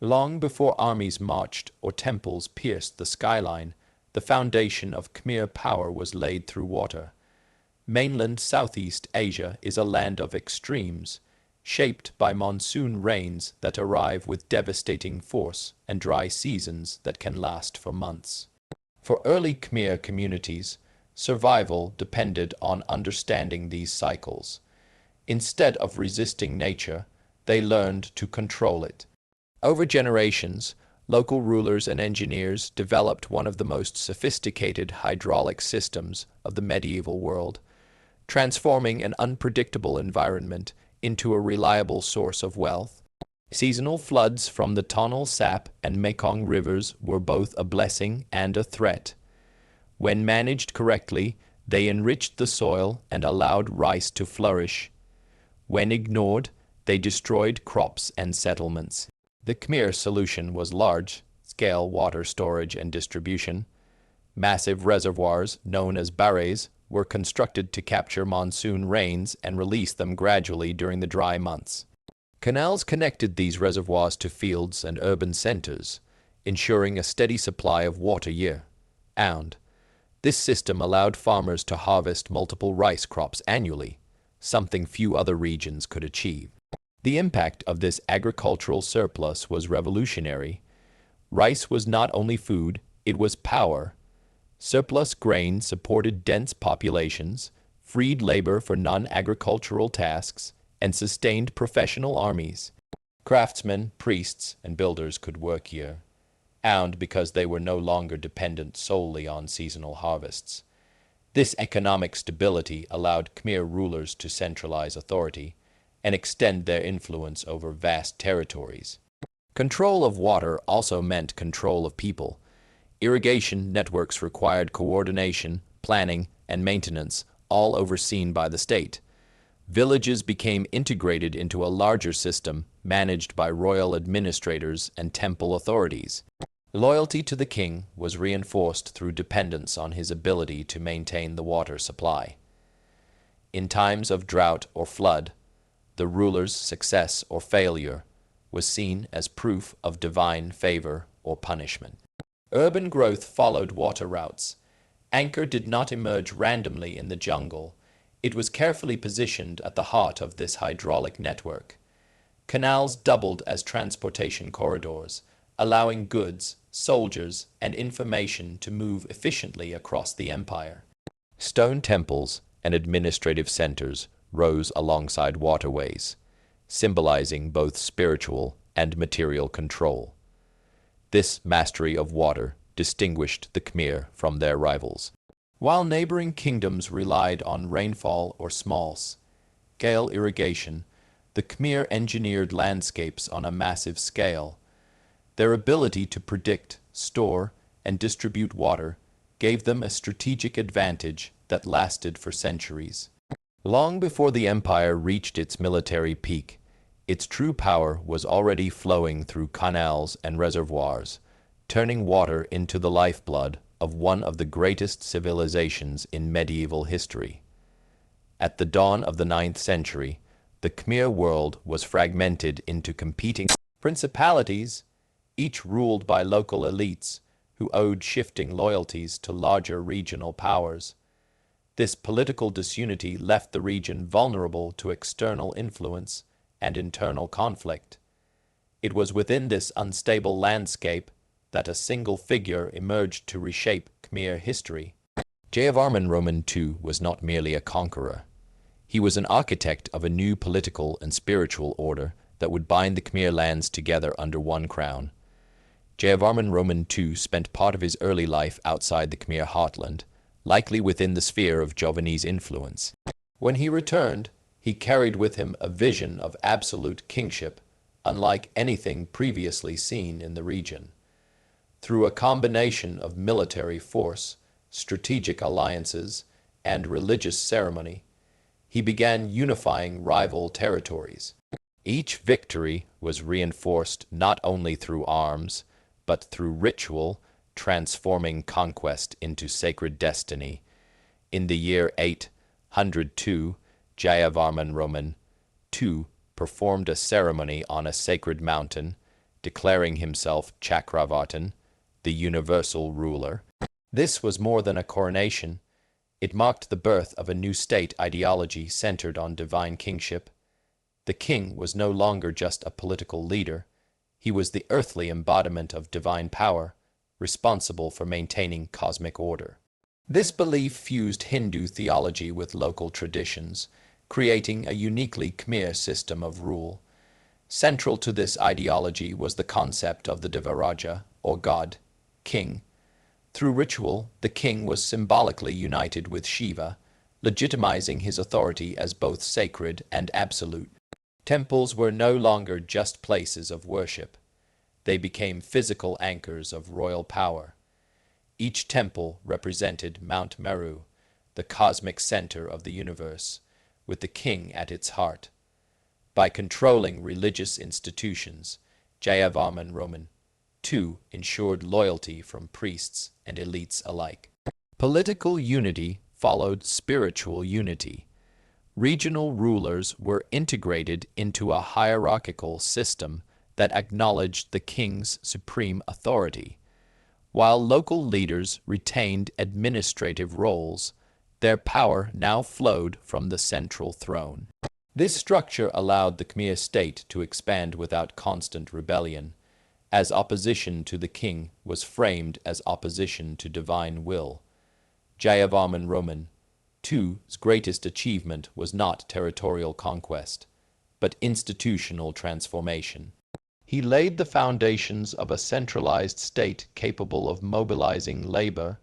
Long before armies marched or temples pierced the skyline, the foundation of Khmer power was laid through water. Mainland Southeast Asia is a land of extremes, shaped by monsoon rains that arrive with devastating force and dry seasons that can last for months. For early Khmer communities, survival depended on understanding these cycles. Instead of resisting nature, they learned to control it. Over generations, local rulers and engineers developed one of the most sophisticated hydraulic systems of the medieval world, transforming an unpredictable environment into a reliable source of wealth. Seasonal floods from the Tonle Sap and Mekong rivers were both a blessing and a threat. When managed correctly, they enriched the soil and allowed rice to flourish. When ignored, they destroyed crops and settlements. The Khmer solution was large-scale water storage and distribution. Massive reservoirs, known as barrages, were constructed to capture monsoon rains and release them gradually during the dry months. Canals connected these reservoirs to fields and urban centers, ensuring a steady supply of water year-round. This system allowed farmers to harvest multiple rice crops annually, something few other regions could achieve. The impact of this agricultural surplus was revolutionary. Rice was not only food, it was power. Surplus grain supported dense populations, freed labor for non-agricultural tasks, and sustained professional armies. Craftsmen, priests, and builders could work year-round because they were no longer dependent solely on seasonal harvests. This economic stability allowed Khmer rulers to centralize authority and extend their influence over vast territories. Control of water also meant control of people. Irrigation networks required coordination, planning, and maintenance, all overseen by the state. Villages became integrated into a larger system managed by royal administrators and temple authorities. Loyalty to the king was reinforced through dependence on his ability to maintain the water supply. In times of drought or flood, the ruler's success or failure was seen as proof of divine favor or punishment. Urban growth followed water routes. Angkor did not emerge randomly in the jungle. It was carefully positioned at the heart of this hydraulic network. Canals doubled as transportation corridors, allowing goods, soldiers, and information to move efficiently across the empire. Stone temples and administrative centers rose alongside waterways, symbolizing both spiritual and material control. This mastery of water distinguished the Khmer from their rivals. While neighboring kingdoms relied on rainfall or small-scale irrigation, the Khmer engineered landscapes on a massive scale. Their ability to predict, store, and distribute water gave them a strategic advantage that lasted for centuries. Long before the empire reached its military peak, its true power was already flowing through canals and reservoirs, turning water into the lifeblood of one of the greatest civilizations in medieval history. At the dawn of the 9th century, the Khmer world was fragmented into competing principalities, each ruled by local elites who owed shifting loyalties to larger regional powers. This political disunity left the region vulnerable to external influence and internal conflict. It was within this unstable landscape that a single figure emerged to reshape Khmer history. Jayavarman II was not merely a conqueror. He was an architect of a new political and spiritual order that would bind the Khmer lands together under one crown. Jayavarman II spent part of his early life outside the Khmer heartland, likely within the sphere of Javanese influence. When he returned, he carried with him a vision of absolute kingship, unlike anything previously seen in the region. Through a combination of military force, strategic alliances, and religious ceremony, he began unifying rival territories. Each victory was reinforced not only through arms, but through ritual, transforming conquest into sacred destiny. In the year 802, Jayavarman II performed a ceremony on a sacred mountain, declaring himself Chakravartin, the universal ruler. This was more than a coronation. It marked the birth of a new state ideology centered on divine kingship. The king was no longer just a political leader. He was the earthly embodiment of divine power, responsible for maintaining cosmic order. This belief fused Hindu theology with local traditions, creating a uniquely Khmer system of rule. Central to this ideology was the concept of the Devaraja, or god, king. Through ritual, the king was symbolically united with Shiva, legitimizing his authority as both sacred and absolute. Temples were no longer just places of worship. They became physical anchors of royal power. Each temple represented Mount Meru, the cosmic center of the universe, with the king at its heart. By controlling religious institutions, Jayavarman II ensured loyalty from priests and elites alike. Political unity followed spiritual unity. Regional rulers were integrated into a hierarchical system that acknowledged the king's supreme authority. While local leaders retained administrative roles, their power now flowed from the central throne. This structure allowed the Khmer state to expand without constant rebellion, as opposition to the king was framed as opposition to divine will. Jayavarman II's greatest achievement was not territorial conquest, but institutional transformation. He laid the foundations of a centralized state capable of mobilizing labor,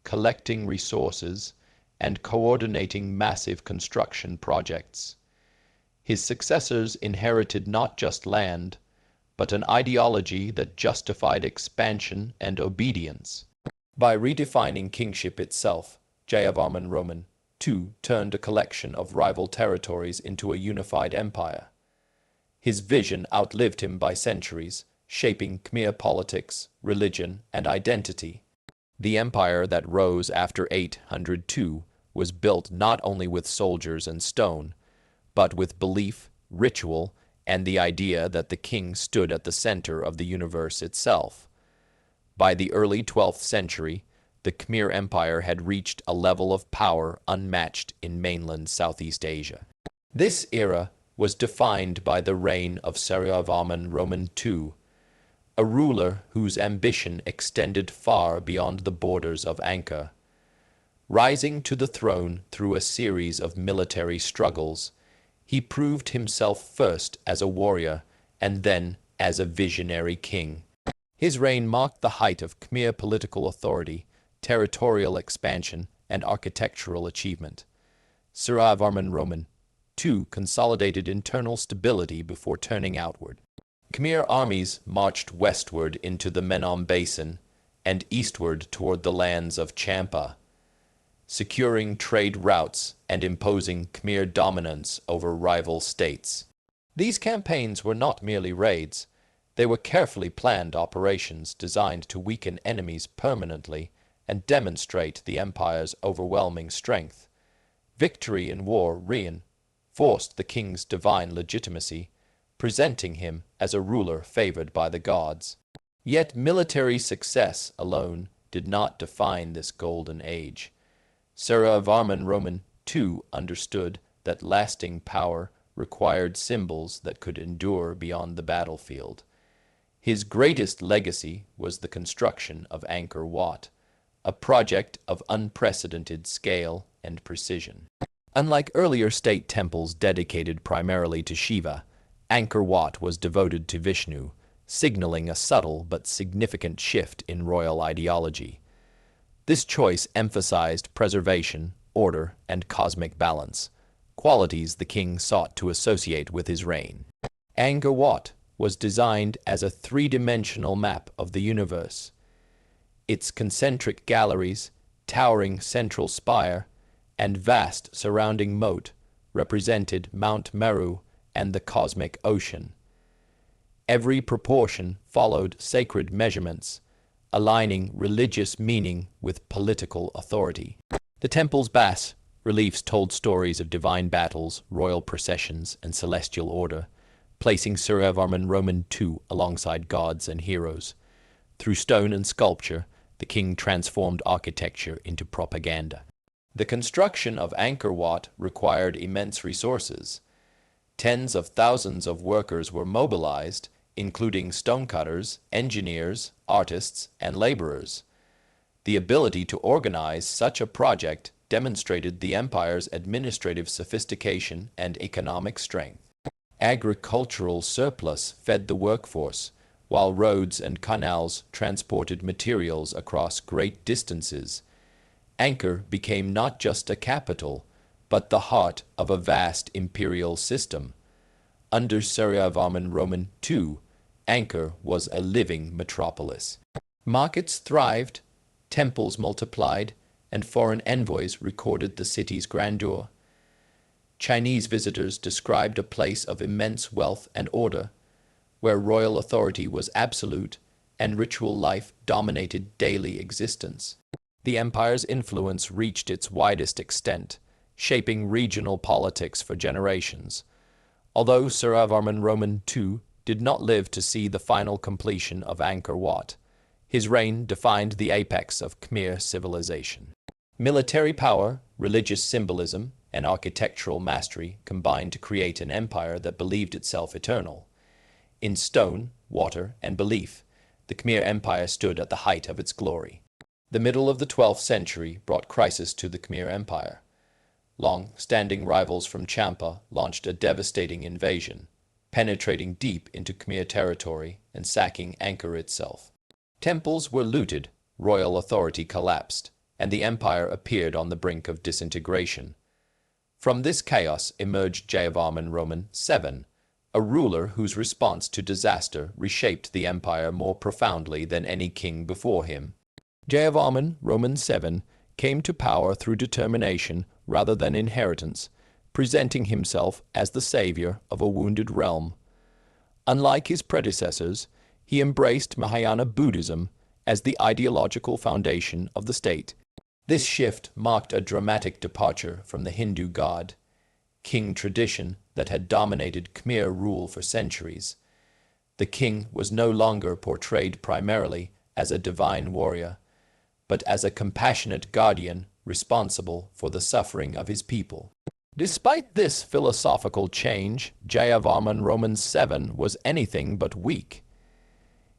collecting resources, and coordinating massive construction projects. His successors inherited not just land, but an ideology that justified expansion and obedience. By redefining kingship itself, Jayavarman II turned a collection of rival territories into a unified empire. His vision outlived him by centuries, shaping Khmer politics, religion, and identity. The empire that rose after 802 was built not only with soldiers and stone, but with belief, ritual, and the idea that the king stood at the center of the universe itself. By the early 12th century, the Khmer Empire had reached a level of power unmatched in mainland Southeast Asia. This era was defined by the reign of Suryavarman II, a ruler whose ambition extended far beyond the borders of Angkor. Rising to the throne through a series of military struggles, he proved himself first as a warrior and then as a visionary king. His reign marked the height of Khmer political authority, territorial expansion, and architectural achievement. Suryavarman II consolidated internal stability before turning outward. Khmer armies marched westward into the Menom Basin and eastward toward the lands of Champa, securing trade routes and imposing Khmer dominance over rival states. These campaigns were not merely raids. They were carefully planned operations designed to weaken enemies permanently and demonstrate the empire's overwhelming strength. Victory in war reinforced the king's divine legitimacy, presenting him as a ruler favored by the gods. Yet military success alone did not define this golden age. Suryavarman II understood that lasting power required symbols that could endure beyond the battlefield. His greatest legacy was the construction of Angkor Wat, a project of unprecedented scale and precision. Unlike earlier state temples dedicated primarily to Shiva, Angkor Wat was devoted to Vishnu, signaling a subtle but significant shift in royal ideology. This choice emphasized preservation, order, and cosmic balance, qualities the king sought to associate with his reign. Angkor Wat was designed as a three-dimensional map of the universe. Its concentric galleries, towering central spire, and vast surrounding moat represented Mount Meru and the cosmic ocean. Every proportion followed sacred measurements, aligning religious meaning with political authority. The temple's bas-reliefs told stories of divine battles, royal processions, and celestial order, placing Suryavarman II alongside gods and heroes. Through stone and sculpture, the king transformed architecture into propaganda. The construction of Angkor Wat required immense resources. Tens of thousands of workers were mobilized, including stonecutters, engineers, artists, and laborers. The ability to organize such a project demonstrated the empire's administrative sophistication and economic strength. Agricultural surplus fed the workforce, while roads and canals transported materials across great distances. Angkor became not just a capital, but the heart of a vast imperial system. Under Suryavarman II, Angkor was a living metropolis. Markets thrived, temples multiplied, and foreign envoys recorded the city's grandeur. Chinese visitors described a place of immense wealth and order, where royal authority was absolute and ritual life dominated daily existence. The empire's influence reached its widest extent, shaping regional politics for generations. Although Suryavarman II did not live to see the final completion of Angkor Wat, his reign defined the apex of Khmer civilization. Military power, religious symbolism, and architectural mastery combined to create an empire that believed itself eternal. In stone, water, and belief, the Khmer Empire stood at the height of its glory. The middle of the 12th century brought crisis to the Khmer Empire. Long-standing rivals from Champa launched a devastating invasion, penetrating deep into Khmer territory and sacking Angkor itself. Temples were looted, royal authority collapsed, and the empire appeared on the brink of disintegration. From this chaos emerged Jayavarman II, a ruler whose response to disaster reshaped the empire more profoundly than any king before him. Jayavarman II came to power through determination rather than inheritance, presenting himself as the savior of a wounded realm. Unlike his predecessors, he embraced Mahayana Buddhism as the ideological foundation of the state. This shift marked a dramatic departure from the Hindu god-king tradition that had dominated Khmer rule for centuries. The king was no longer portrayed primarily as a divine warrior, but as a compassionate guardian responsible for the suffering of his people. Despite this philosophical change, Jayavarman II was anything but weak.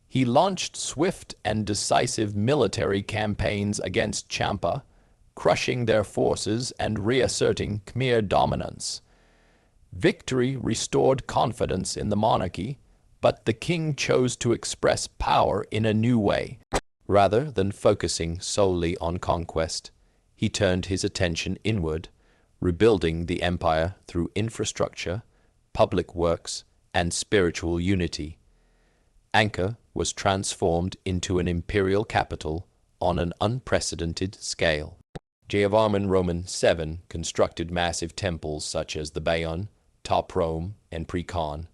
He launched swift and decisive military campaigns against Champa, crushing their forces and reasserting Khmer dominance. Victory restored confidence in the monarchy, but the king chose to express power in a new way. Rather than focusing solely on conquest, he turned his attention inward, rebuilding the empire through infrastructure, public works, and spiritual unity. Angkor was transformed into an imperial capital on an unprecedented scale. Jayavarman II constructed massive temples such as the Bayon, Top Rome, and Prekon.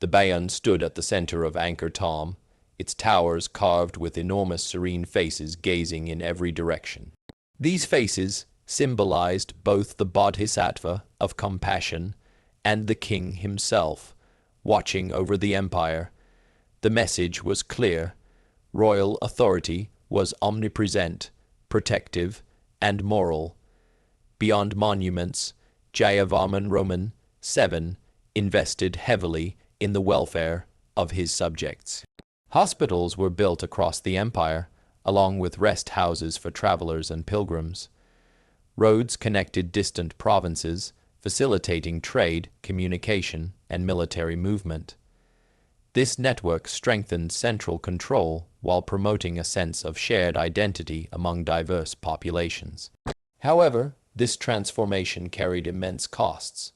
The Bayon stood at the center of Angkor Thom, its towers carved with enormous serene faces gazing in every direction. These faces symbolized both the bodhisattva of compassion and the king himself, watching over the empire. The message was clear: royal authority was omnipresent, protective, and moral. Beyond monuments, Jayavarman II invested heavily in the welfare of his subjects. Hospitals were built across the empire, along with rest houses for travelers and pilgrims. Roads connected distant provinces, facilitating trade, communication, and military movement. This network strengthened central control while promoting a sense of shared identity among diverse populations. However, this transformation carried immense costs.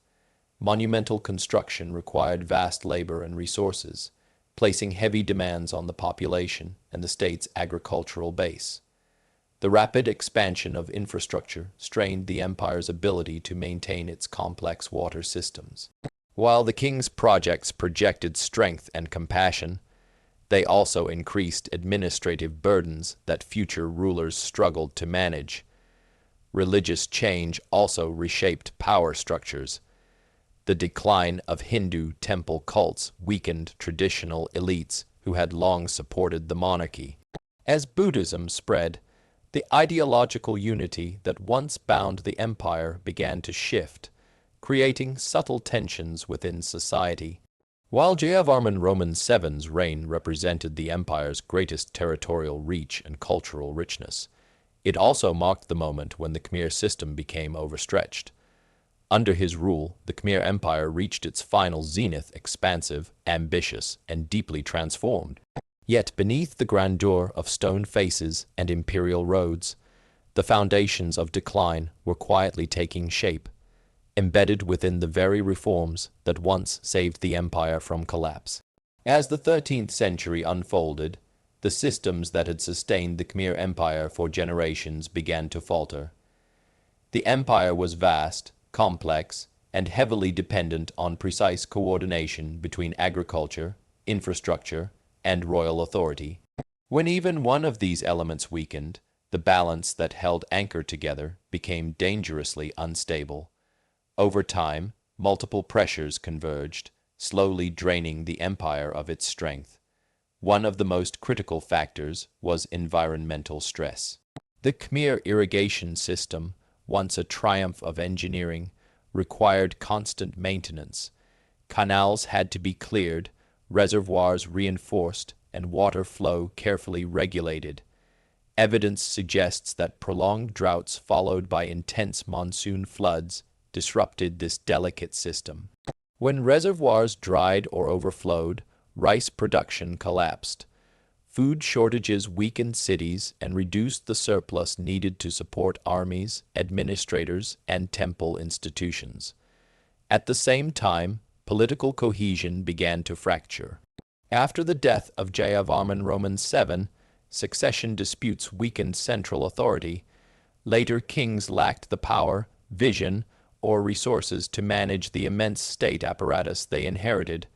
Monumental construction required vast labor and resources, placing heavy demands on the population and the state's agricultural base. The rapid expansion of infrastructure strained the empire's ability to maintain its complex water systems. While the king's projects projected strength and compassion, they also increased administrative burdens that future rulers struggled to manage. Religious change also reshaped power structures. The decline of Hindu temple cults weakened traditional elites who had long supported the monarchy. As Buddhism spread, the ideological unity that once bound the empire began to shift, creating subtle tensions within society. While Jayavarman II's reign represented the empire's greatest territorial reach and cultural richness, it also marked the moment when the Khmer system became overstretched. Under his rule, the Khmer Empire reached its final zenith, expansive, ambitious, and deeply transformed. Yet beneath the grandeur of stone faces and imperial roads, the foundations of decline were quietly taking shape, embedded within the very reforms that once saved the empire from collapse. As the 13th century unfolded, the systems that had sustained the Khmer Empire for generations began to falter. The empire was vast, complex, and heavily dependent on precise coordination between agriculture, infrastructure, and royal authority. When even one of these elements weakened, the balance that held Angkor together became dangerously unstable. Over time, multiple pressures converged, slowly draining the empire of its strength. One of the most critical factors was environmental stress. The Khmer irrigation system, once a triumph of engineering, required constant maintenance. Canals had to be cleared, reservoirs reinforced, and water flow carefully regulated. Evidence suggests that prolonged droughts followed by intense monsoon floods disrupted this delicate system. When reservoirs dried or overflowed, rice production collapsed. Food shortages weakened cities and reduced the surplus needed to support armies, administrators, and temple institutions. At the same time, political cohesion began to fracture. After the death of Jayavarman II, succession disputes weakened central authority. Later kings lacked the power, vision, or resources to manage the immense state apparatus they inherited.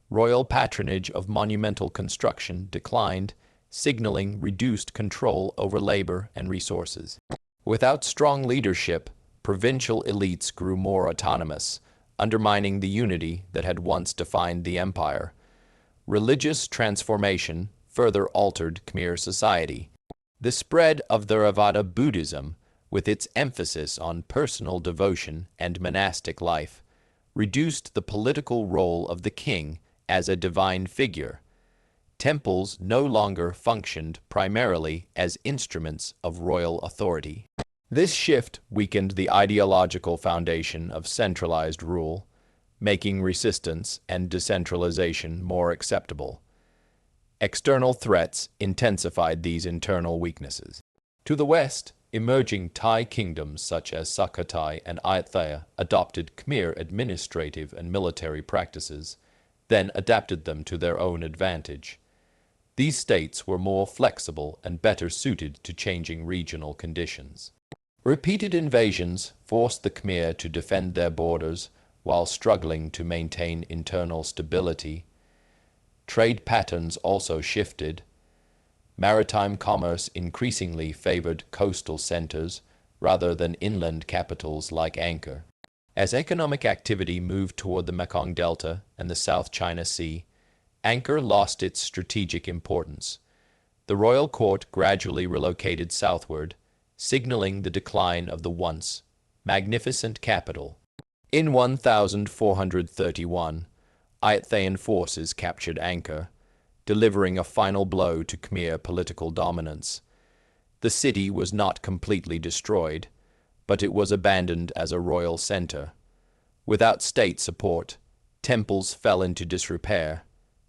Royal patronage of monumental construction declined, signaling reduced control over labor and resources. Without strong leadership, provincial elites grew more autonomous, undermining the unity that had once defined the empire. Religious transformation further altered Khmer society. The spread of Theravada Buddhism, with its emphasis on personal devotion and monastic life, reduced the political role of the king as a divine figure. Temples no longer functioned primarily as instruments of royal authority. This shift weakened the ideological foundation of centralized rule, making resistance and decentralization more acceptable. External threats intensified these internal weaknesses. To the west, emerging Thai kingdoms such as Sukhothai and Ayutthaya adopted Khmer administrative and military practices, then adapted them to their own advantage. These states were more flexible and better suited to changing regional conditions. Repeated invasions forced the Khmer to defend their borders while struggling to maintain internal stability. Trade patterns also shifted. Maritime commerce increasingly favored coastal centers rather than inland capitals like Angkor. As economic activity moved toward the Mekong Delta and the South China Sea, Angkor lost its strategic importance. The royal court gradually relocated southward, signaling the decline of the once magnificent capital. In 1431, Ayutthayan forces captured Angkor, delivering a final blow to Khmer political dominance. The city was not completely destroyed, but it was abandoned as a royal center. Without state support, temples fell into disrepair,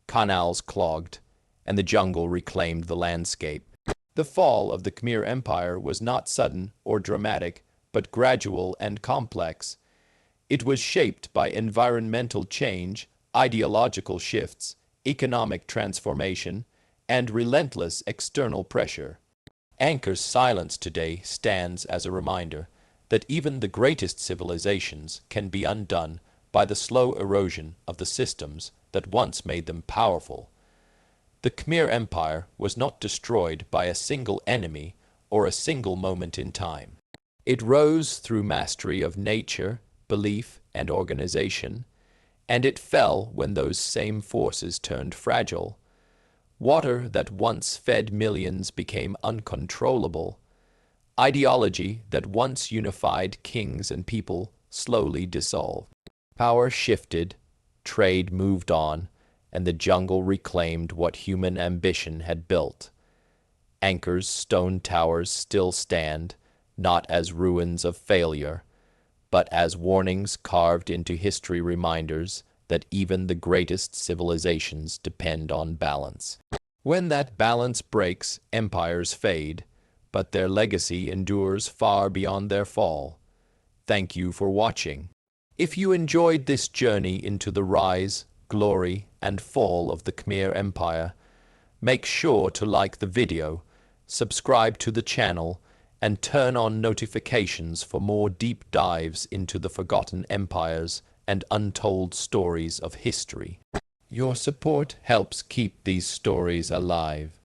canals clogged, and the jungle reclaimed the landscape. The fall of the Khmer Empire was not sudden or dramatic, but gradual and complex. It was shaped by environmental change, ideological shifts, economic transformation, and relentless external pressure. Angkor's silence today stands as a reminder that even the greatest civilizations can be undone by the slow erosion of the systems that once made them powerful. The Khmer Empire was not destroyed by a single enemy or a single moment in time. It rose through mastery of nature, belief, and organization, and it fell when those same forces turned fragile. Water that once fed millions became uncontrollable. Ideology that once unified kings and people slowly dissolved. Power shifted, trade moved on, and the jungle reclaimed what human ambition had built. Angkor's stone towers still stand, not as ruins of failure, but as warnings carved into history, reminders that even the greatest civilizations depend on balance. When that balance breaks, empires fade, but their legacy endures far beyond their fall. Thank you for watching. If you enjoyed this journey into the rise, glory, and fall of the Khmer Empire, make sure to like the video, subscribe to the channel, and turn on notifications for more deep dives into the forgotten empires and untold stories of history. Your support helps keep these stories alive.